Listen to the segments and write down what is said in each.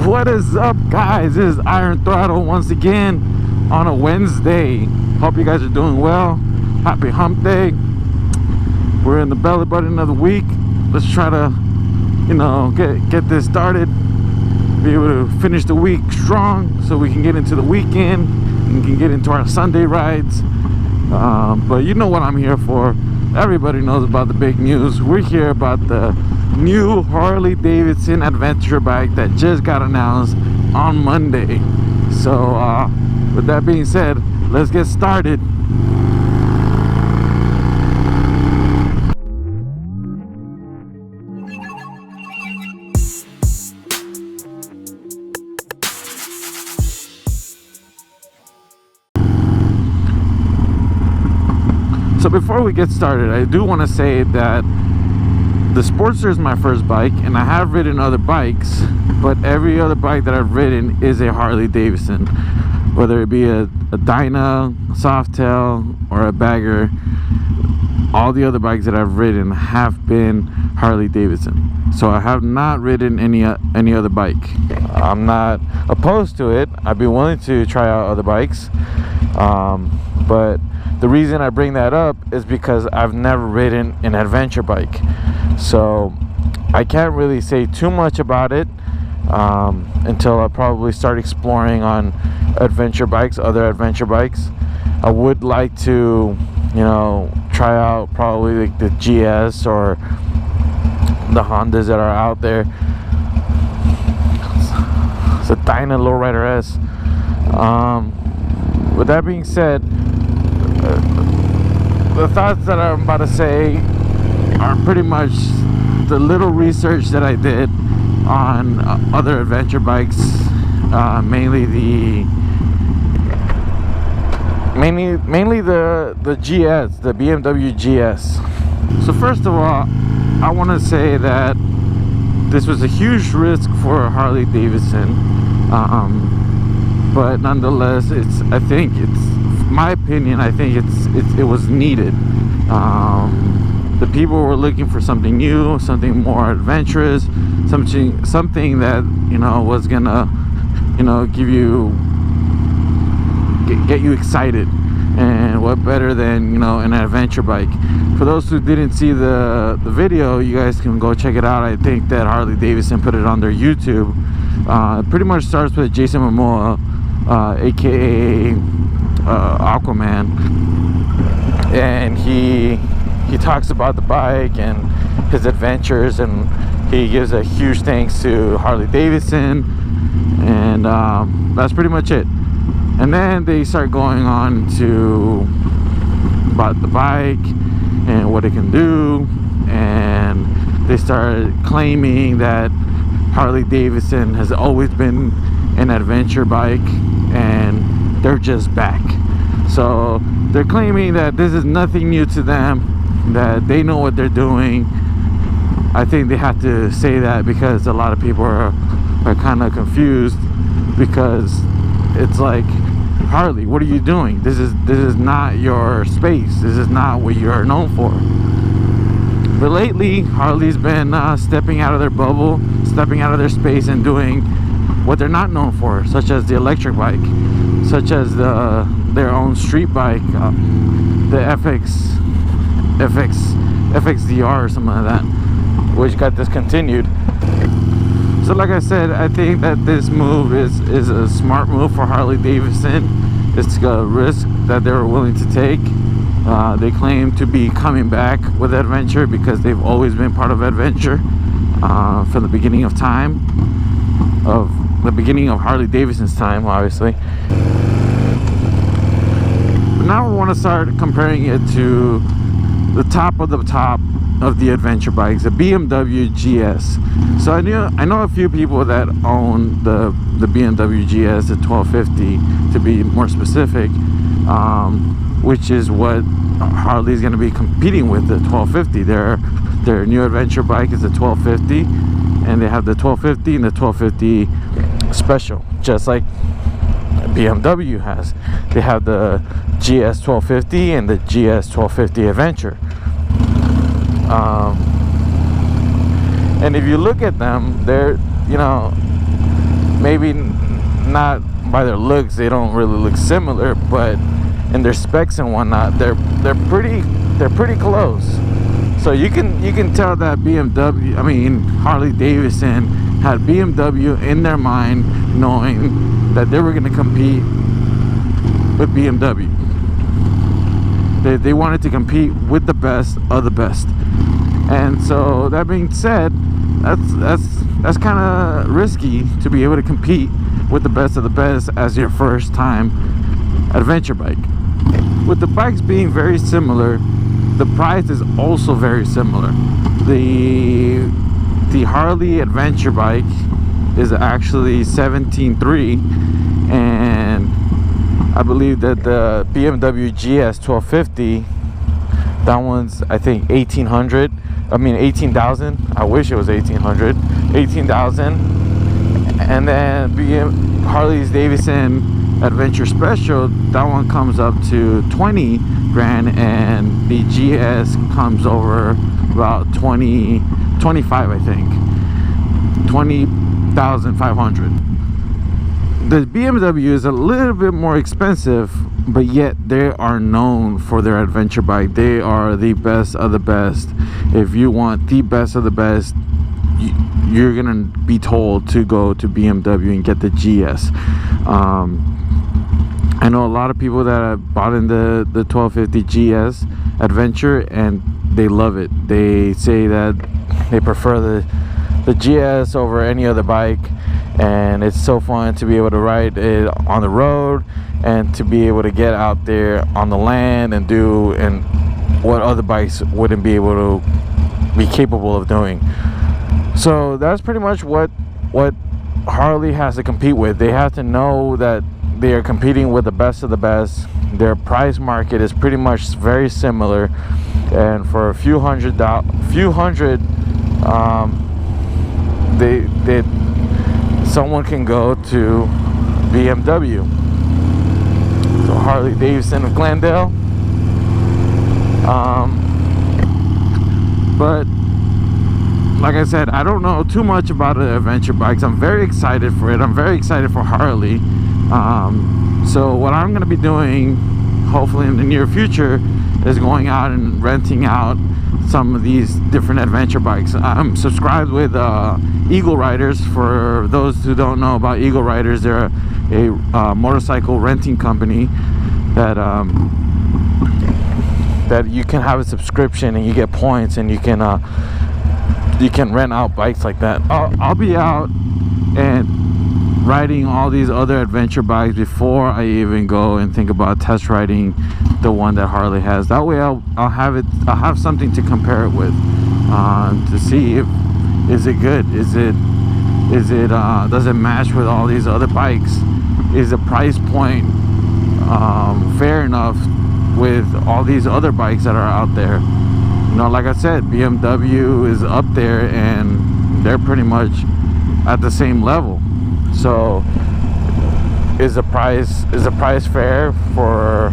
What is up, guys? This is Iron Throttle once again on a Wednesday. Hope you guys are doing well. Happy hump day. We're in the belly button of the week. Let's try to, get this started, be able to finish the week strong so we can get into the weekend and can get into our Sunday rides. But you know what I'm here for. Everybody knows about the big news. We're here about the new Harley-Davidson adventure bike that just got announced on Monday. So with that being said, let's get started. So before we get started, I do want to say that the Sportster is my first bike, and I have ridden other bikes, but every other bike that I've ridden is a Harley-Davidson, whether it be a Dyna, Softail, or a Bagger. All the other bikes that I've ridden have been Harley-Davidson, so I have not ridden any other bike. I'm not opposed to it. I'd be willing to try out other bikes, but the reason I bring that up is because I've never ridden an adventure bike. So I can't really say too much about it until I probably start exploring on adventure bikes, other adventure bikes. I would like to, try out probably like the GS or the Hondas that are out there. It's a Dyna Lowrider S. With that being said, the thoughts that I'm about to say are pretty much the little research that I did on other adventure bikes, mainly the GS, the BMW GS. So first of all, I want to say that this was a huge risk for Harley-Davidson, but nonetheless, I think it was needed. The people were looking for something new, something more adventurous, something that was gonna get you excited. And what better than an adventure bike? For those who didn't see the video, you guys can go check it out. I think that Harley-Davidson put it on their YouTube. It pretty much starts with Jason Momoa, aka Aquaman, and he talks about the bike and his adventures, and he gives a huge thanks to Harley-Davidson, and that's pretty much it. And then they start going on to about the bike and what it can do, and they started claiming that Harley-Davidson has always been an adventure bike and they're just back. So they're claiming that this is nothing new to them, that they know what they're doing. I think they have to say that because a lot of people are kind of confused, because it's like, Harley, what are you doing? This is not your space. This is not what you are known for. But lately, Harley's been stepping out of their bubble, stepping out of their space, and doing what they're not known for, such as the electric bike, such as their own street bike, the FXDR or something like that, which got discontinued. So like I said, I think that this move is a smart move for Harley-Davidson. It's a risk that they were willing to take. They claim to be coming back with adventure because they've always been part of adventure from the beginning of time, of the beginning of Harley-Davidson's time, obviously. But now we want to start comparing it to the top of the adventure bikes, the BMW GS. So I know a few people that own the BMW GS, the 1250 to be more specific, which is what Harley's going to be competing with, the 1250. Their new adventure bike is the 1250, and they have the 1250 and the 1250 Special, just like BMW has. They have the GS 1250 and the GS 1250 Adventure. And if you look at them, they're, maybe not by their looks, they don't really look similar, but in their specs and whatnot, they're pretty close. So you can tell that Harley-Davidson had BMW in their mind, knowing that they were going to compete with BMW. They wanted to compete with the best of the best. And so that being said, that's kind of risky to be able to compete with the best of the best as your first time adventure bike. With the bikes being very similar, the price is also very similar. The Harley adventure bike is actually $17,300, and I believe that the BMW GS 1250, that one's I think $1,800. I mean $18,000. I wish it was $1,800. $18,000. And then Harley's Davidson Adventure Special, that one comes up to $20,000, and the GS comes over about 25, I think, $20,500. The BMW is a little bit more expensive, but yet they are known for their adventure bike. They are the best of the best. If you want the best of the best, you're gonna be told to go to BMW and get the GS. I know a lot of people that have bought in the 1250 GS Adventure, and they love it. They say that they prefer the GS over any other bike, and it's so fun to be able to ride it on the road and to be able to get out there on the land and do what other bikes wouldn't be able to be capable of doing. So that's pretty much what Harley has to compete with. They have to know that they are competing with the best of the best. Their price market is pretty much very similar, and for a few hundred, someone can go to BMW. So Harley-Davidson of Glendale. But like I said, I don't know too much about the adventure bikes. I'm very excited for it. I'm very excited for Harley. So what I'm going to be doing, hopefully in the near future, is going out and renting out some of these different adventure bikes. I'm subscribed with Eagle Riders. For those who don't know about Eagle Riders, they're a motorcycle renting company that you can have a subscription and you get points, and you can rent out bikes like that. I'll be out and riding all these other adventure bikes before I even go and think about test riding the one that Harley has. That way I'll have something to compare it with, to see if is it good, does it match with all these other bikes, is the price point fair enough with all these other bikes that are out there. You know, like I said, BMW is up there and they're pretty much at the same level. So is the price fair for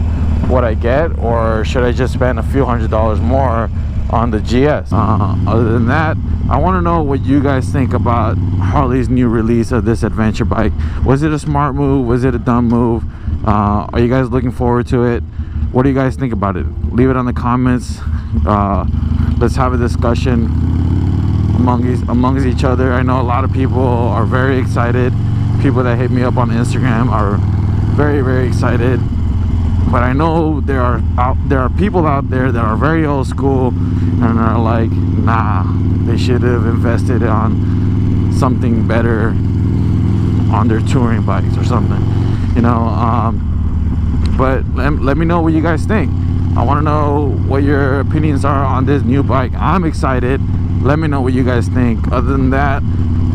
what I get, or should I just spend a few $100s more on the GS? Other than that, I want to know what you guys think about Harley's new release of this adventure bike. Was it a smart move? Was it a dumb move? Are you guys looking forward to it? What do you guys think about it? Leave it on the comments. Let's have a discussion amongst each other. I know a lot of people are very excited. People that hit me up on Instagram are very, very excited. But I know there are people out there that are very old school and are like, nah, they should have invested on something better on their touring bikes or something, you know. But let me know what you guys think. I want to know what your opinions are on this new bike. I'm excited. Let me know what you guys think. Other than that,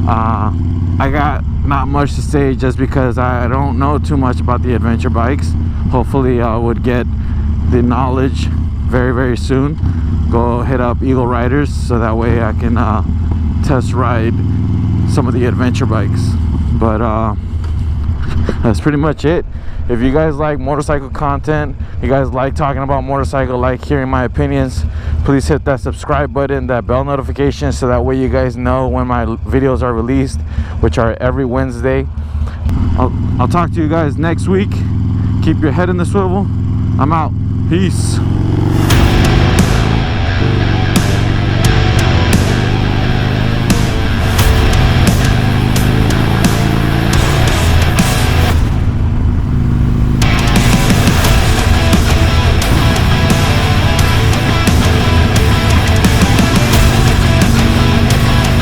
I got not much to say, just because I don't know too much about the adventure bikes. Hopefully I would get the knowledge very, very soon. Go hit up Eagle Riders so that way I can test ride some of the adventure bikes. But that's pretty much it. If you guys like motorcycle content, you guys like talking about motorcycle, like hearing my opinions, please hit that subscribe button, that bell notification, so that way you guys know when my videos are released, which are every Wednesday. I'll talk to you guys next week. Keep your head in the swivel. I'm out. Peace.